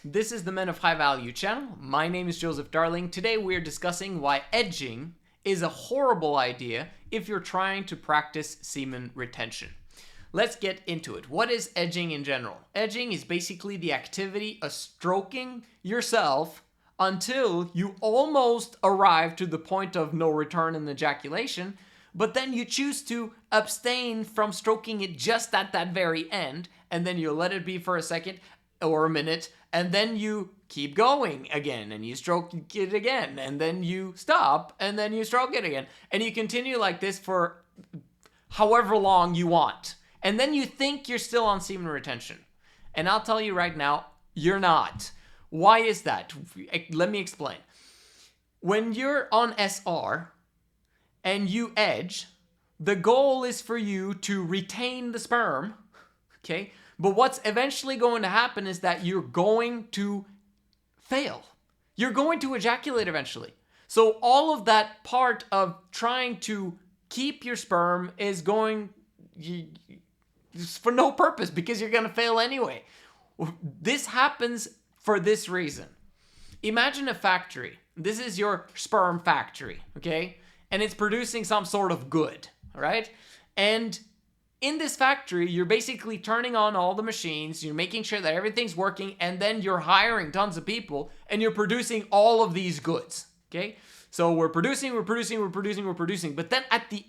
This is the Men of High Value channel. My name is Joseph Darling. Today we are discussing why edging is a horrible idea if you're trying to practice semen retention. Let's get into it. What is edging in general? Edging is basically the activity of stroking yourself until you almost arrive to the point of no return in ejaculation, but then you choose to abstain from stroking it just at that very end, and then you let it be for a second or a minute, and then you keep going again, and you stroke it again, and then you stop, and then you stroke it again, and you continue like this for however long you want. And then you think you're still on semen retention. And I'll tell you right now, you're not. Why is that? Let me explain. When you're on SR and you edge, the goal is for you to retain the sperm, okay? But what's eventually going to happen is that you're going to fail. You're going to ejaculate eventually. So all of that part of trying to keep your sperm is going for no purpose because you're going to fail anyway. This happens for this reason. Imagine a factory. This is your sperm factory, okay? And it's producing some sort of good, right? And in this factory, you're basically turning on all the machines, you're making sure that everything's working, and then you're hiring tons of people, and you're producing all of these goods, okay? So we're producing, but then at the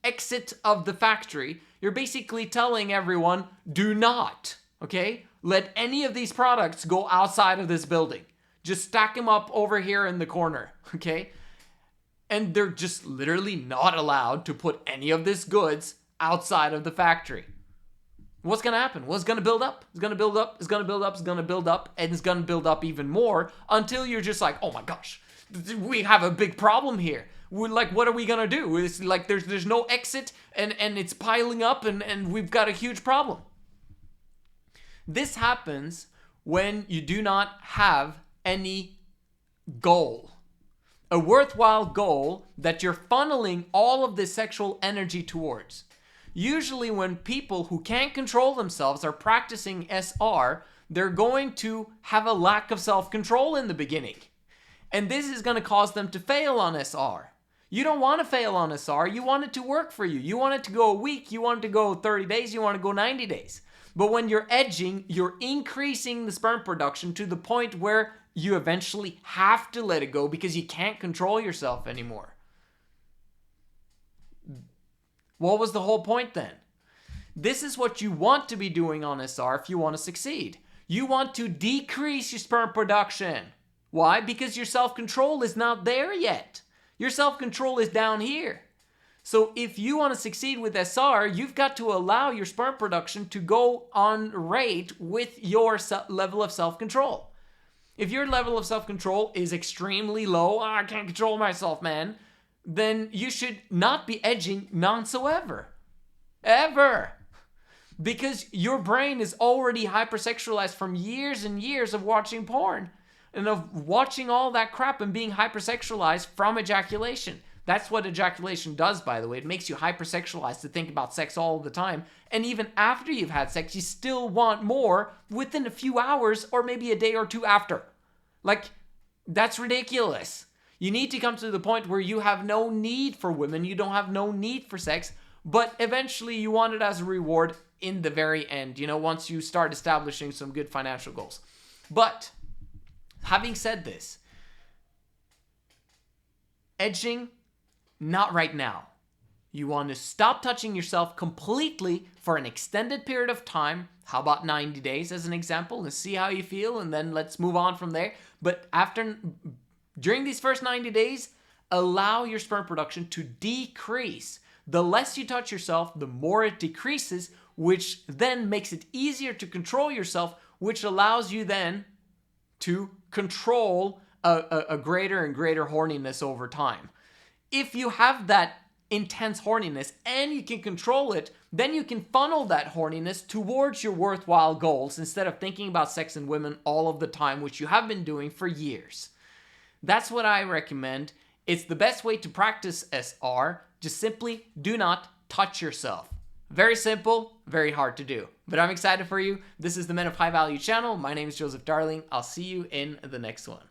exit of the factory, you're basically telling everyone, do not, okay? Let any of these products go outside of this building. Just stack them up over here in the corner, okay? And they're just literally not allowed to put any of these goods outside of the factory. What's going to happen? Well, it's going to build up. It's going to build up. It's going to build up. It's going to build up. And it's going to build up even more until you're just like, oh my gosh, we have a big problem here. We're like, what are we going to do? It's like there's no exit and it's piling up and we've got a huge problem. This happens when you do not have any goal. A worthwhile goal that you're funneling all of this sexual energy towards. Usually when people who can't control themselves are practicing SR, they're going to have a lack of self-control in the beginning. And this is going to cause them to fail on SR. You don't want to fail on SR. You want it to work for you. You want it to go a week. You want it to go 30 days. You want to go 90 days. But when you're edging, you're increasing the sperm production to the point where you eventually have to let it go because you can't control yourself anymore. What was the whole point then? This is what you want to be doing on SR if you want to succeed. You want to decrease your sperm production. Why? Because your self-control is not there yet. Your self-control is down here. So if you want to succeed with SR, you've got to allow your sperm production to go on rate with your level of self-control. If your level of self-control is extremely low, I can't control myself, man, then you should not be edging nonsoever. Ever. Because your brain is already hypersexualized from years and years of watching porn and of watching all that crap and being hypersexualized from ejaculation. That's what ejaculation does, by the way. It makes you hypersexualized to think about sex all the time. And even after you've had sex, you still want more within a few hours or maybe a day or two after. Like, that's ridiculous. You need to come to the point where you have no need for women, you don't have no need for sex, but eventually you want it as a reward in the very end, once you start establishing some good financial goals. But, having said this, edging, not right now. You want to stop touching yourself completely for an extended period of time. How about 90 days as an example? And see how you feel, and then let's move on from there. But during these first 90 days, allow your sperm production to decrease. The less you touch yourself, the more it decreases, which then makes it easier to control yourself, which allows you then to control a greater and greater horniness over time. If you have that intense horniness and you can control it, then you can funnel that horniness towards your worthwhile goals instead of thinking about sex and women all of the time, which you have been doing for years. That's what I recommend. It's the best way to practice SR. Just simply do not touch yourself. Very simple, very hard to do. But I'm excited for you. This is the Men of High Value channel. My name is Joseph Darling. I'll see you in the next one.